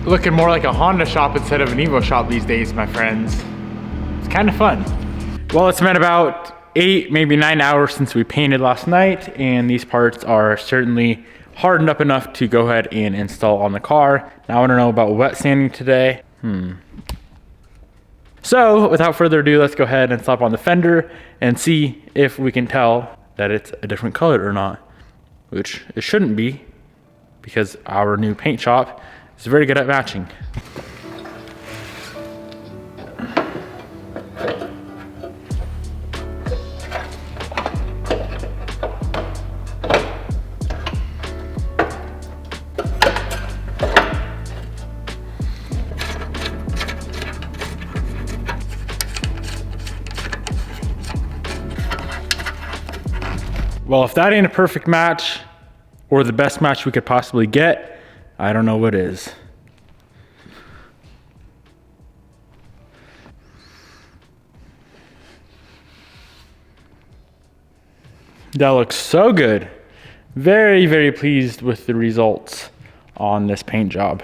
looking more like a Honda shop instead of an Evo shop these days, my friends. It's kind of fun. Well, it's been about 8, maybe 9 hours since we painted last night, and these parts are certainly hardened up enough to go ahead and install on the car. Now I want to know about wet sanding today. So without further ado, let's go ahead and slap on the fender and see if we can tell that it's a different color or not, which it shouldn't be because our new paint shop is very good at matching. Well, if that ain't a perfect match or the best match we could possibly get, I don't know what is. That looks so good. Very, very pleased with the results on this paint job.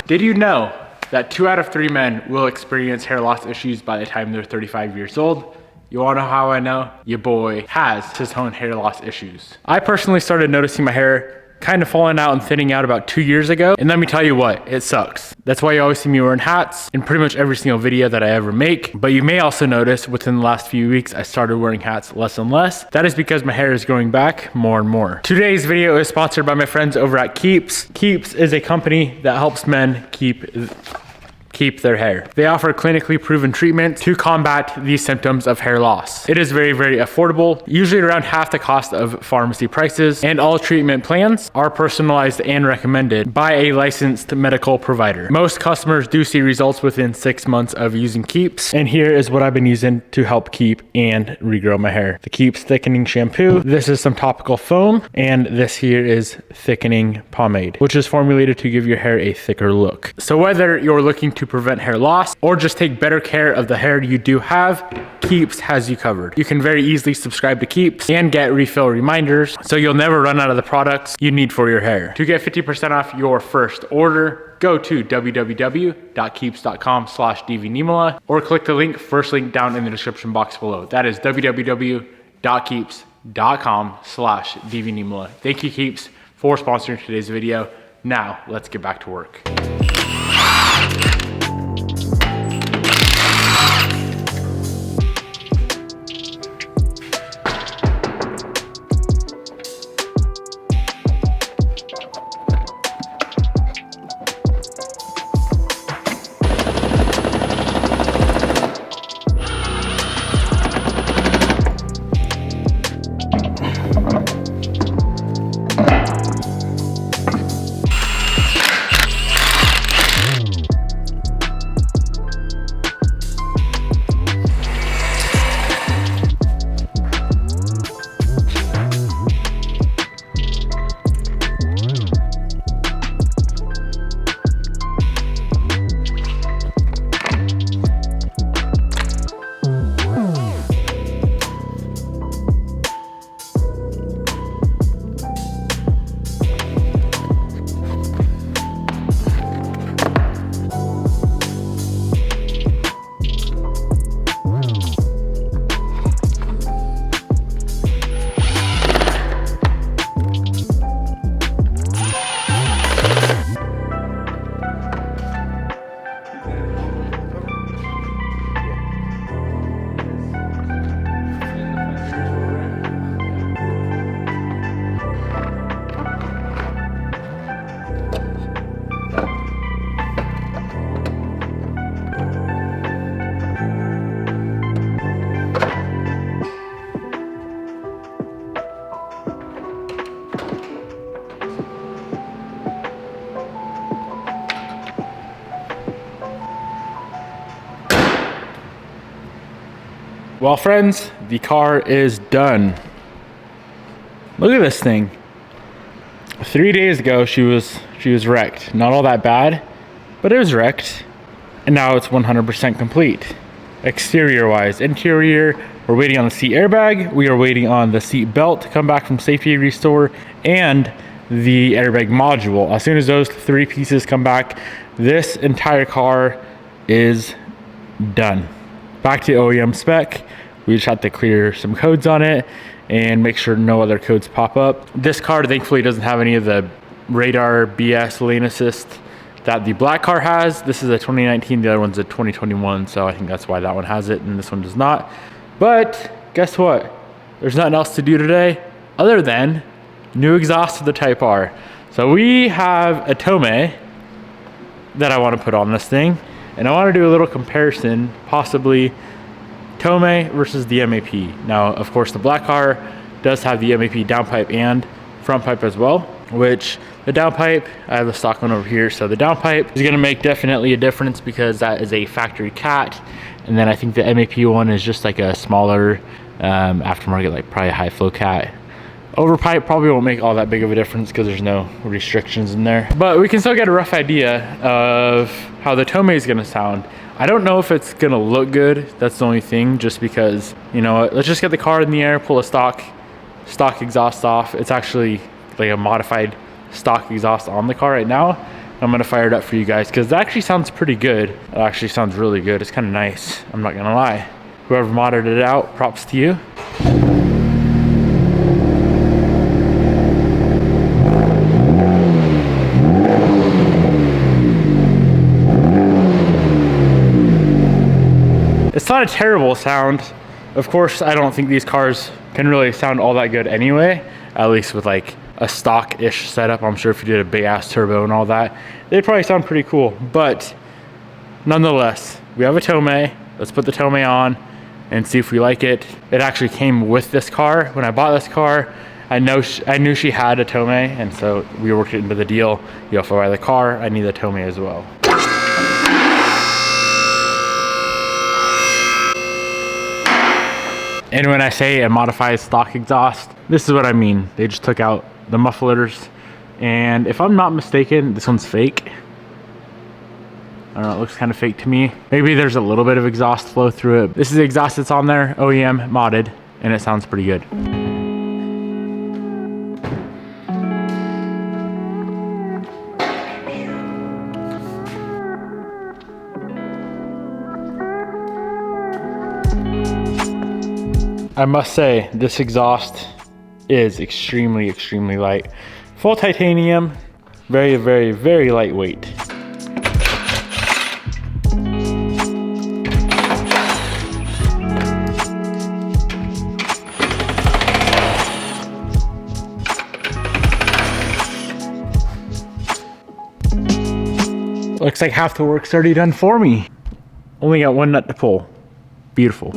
Did you know that 2 out of 3 men will experience hair loss issues by the time they're 35 years old? You wanna know how I know? Your boy has his own hair loss issues. I personally started noticing my hair kind of falling out and thinning out about 2 years ago. And let me tell you what, it sucks. That's why you always see me wearing hats in pretty much every single video that I ever make. But you may also notice within the last few weeks, I started wearing hats less and less. That is because my hair is growing back more and more. Today's video is sponsored by my friends over at Keeps. Keeps is a company that helps men keep their hair. They offer clinically proven treatment to combat these symptoms of hair loss. It is very, very affordable, usually around half the cost of pharmacy prices, and all treatment plans are personalized and recommended by a licensed medical provider. Most customers do see results within 6 months of using Keeps, and here is what I've been using to help keep and regrow my hair. The Keeps thickening shampoo, this is some topical foam, and this here is thickening pomade, which is formulated to give your hair a thicker look. So whether you're looking to prevent hair loss or just take better care of the hair you do have, Keeps has you covered. You can very easily subscribe to Keeps and get refill reminders so you'll never run out of the products you need for your hair. To get 50% off your first order, go to www.keeps.com/DVNiemela or click the link, first link down in the description box below. That is www.keeps.com/DVNiemela. Thank you, Keeps, for sponsoring today's video. Now, let's get back to work. Well, friends, the car is done. Look at this thing. 3 days ago, she was wrecked. Not all that bad, but it was wrecked. And now it's 100% complete. Exterior wise. Interior, we're waiting on the seat airbag. We are waiting on the seat belt to come back from safety restore and the airbag module. As soon as those 3 pieces come back, this entire car is done. Back to OEM spec. We just have to clear some codes on it and make sure no other codes pop up. This car thankfully doesn't have any of the radar BS lane assist that the black car has. This is a 2019, the other one's a 2021, so I think that's why that one has it and this one does not. But guess what? There's nothing else to do today other than new exhaust to the Type R. So we have a Tomei that I want to put on this thing, and I want to do a little comparison, possibly Tomei versus the MAP. Now, of course, the black car does have the MAP downpipe and front pipe as well, which the downpipe, I have the stock one over here, so the downpipe is going to make definitely a difference because that is a factory cat, and then I think the MAP one is just like a smaller aftermarket, like probably a high flow cat. Overpipe probably won't make all that big of a difference because there's no restrictions in there, but we can still get a rough idea of how the Tomei is going to sound. I don't know if it's gonna look good. That's the only thing, just because, you know what, let's just get the car in the air, pull a stock exhaust off. It's actually like a modified stock exhaust on the car right now. I'm gonna fire it up for you guys because it actually sounds pretty good. It actually sounds really good. It's kind of nice, I'm not gonna lie. Whoever modded it out, props to you. It's not a terrible sound. Of course, I don't think these cars can really sound all that good anyway, at least with like a stock-ish setup. I'm sure if you did a big ass turbo and all that, they'd probably sound pretty cool. But nonetheless, we have a Tomei. Let's put the Tomei on and see if we like it. It actually came with this car. When I bought this car, I knew she had a Tomei, and so we worked it into the deal. You know, if I buy the car, I need the Tomei as well. And when I say a modified stock exhaust, this is what I mean. They just took out the mufflers, and if I'm not mistaken, this one's fake. I don't know, it looks kind of fake to me. Maybe there's a little bit of exhaust flow through it. This is the exhaust that's on there, OEM modded, and it sounds pretty good. I must say, this exhaust is extremely, extremely light. Full titanium, very, very, very lightweight. Looks like half the work's already done for me. Only got one nut to pull. Beautiful.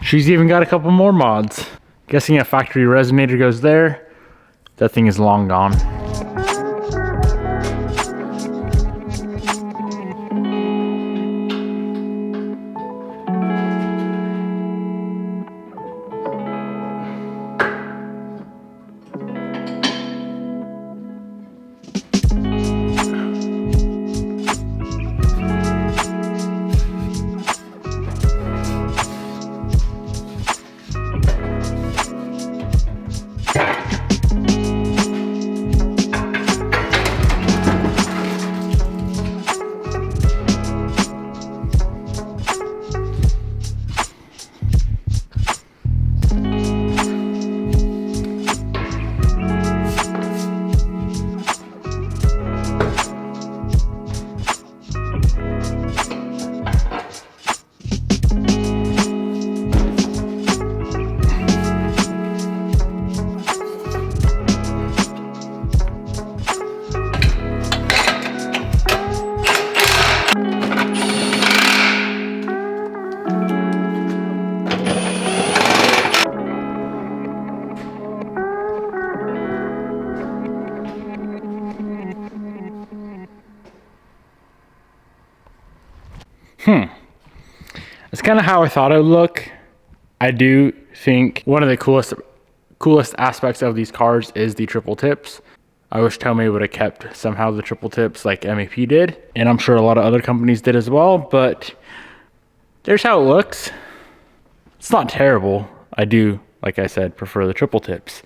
She's even got a couple more mods. Guessing a factory resonator goes there. That thing is long gone. It's kind of how I thought it would look. I do think one of the coolest aspects of these cars is the triple tips. I wish Tomei would have kept somehow the triple tips like MAP did, and I'm sure a lot of other companies did as well, but there's how it looks. It's not terrible. I do, like I said, prefer the triple tips,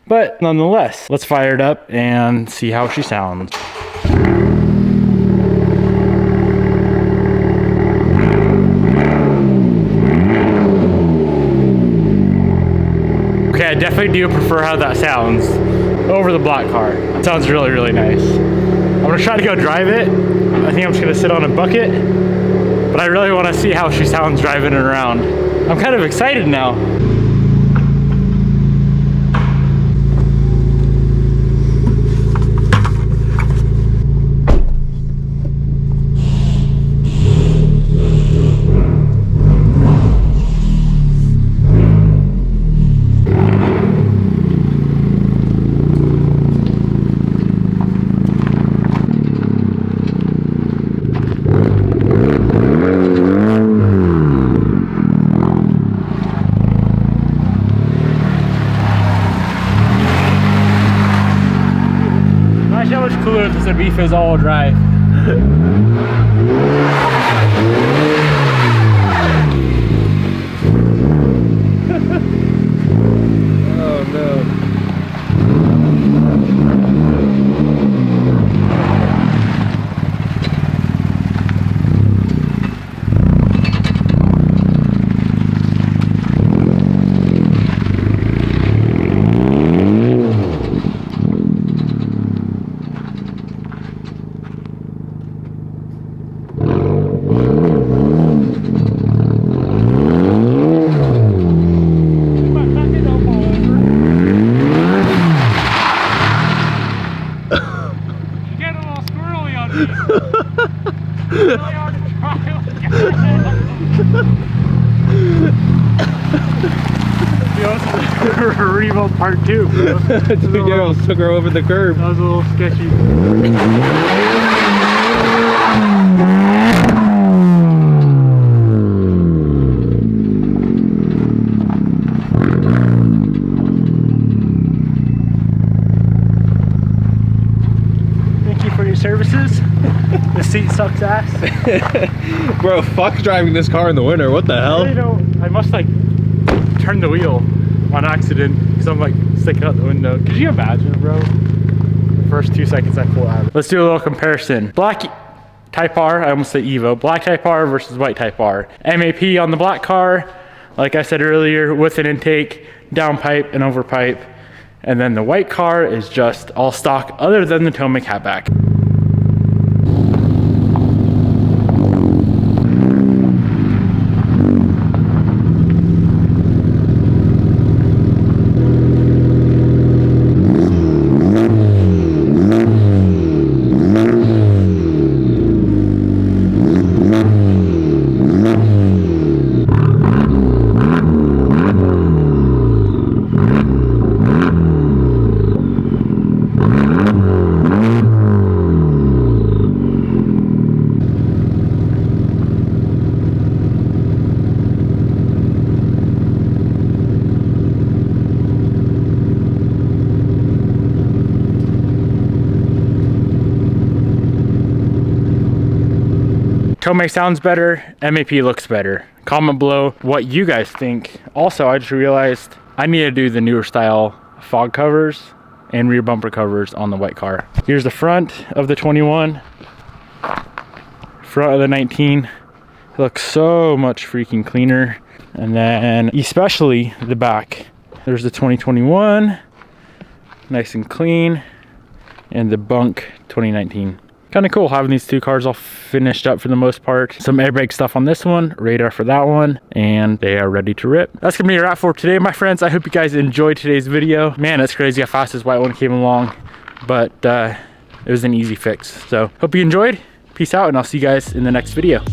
but nonetheless, let's fire it up and see how she sounds. Okay, I definitely do prefer how that sounds over the black car. It sounds really, really nice. I'm gonna try to go drive it. I think I'm just gonna sit on a bucket, but I really wanna see how she sounds driving it around. I'm kind of excited now. Cooler if this would be if it was all drive. Oh no. Revolt part 2, bro. Two girls took her over the curb. That was a little sketchy. Thank you for your services. The seat sucks ass. Bro, fuck driving this car in the winter. What the hell? You know, I must like turn the wheel on accident because I'm like sticking out the window. Could you imagine, bro? The first 2 seconds I pull out. Let's do a little comparison. Black Type R, I almost said Evo. Black Type R versus white Type R. MAP on the black car, like I said earlier, with an intake, downpipe and overpipe. And then the white car is just all stock other than the Tomei catback. Tomei sounds better, MAP looks better. Comment below what you guys think. Also, I just realized I need to do the newer style fog covers and rear bumper covers on the white car. Here's the front of the 21, front of the 19. It looks so much freaking cleaner. And then especially the back. There's the 2021, nice and clean, and the bunk 2019. Kind of cool having these two cars all finished up for the most part. Some airbag stuff on this one, radar for that one, and they are ready to rip. That's gonna be a wrap for today, my friends. I hope you guys enjoyed today's video. Man, it's crazy how fast this white one came along, but it was an easy fix. So hope you enjoyed. Peace out, and I'll see you guys in the next video.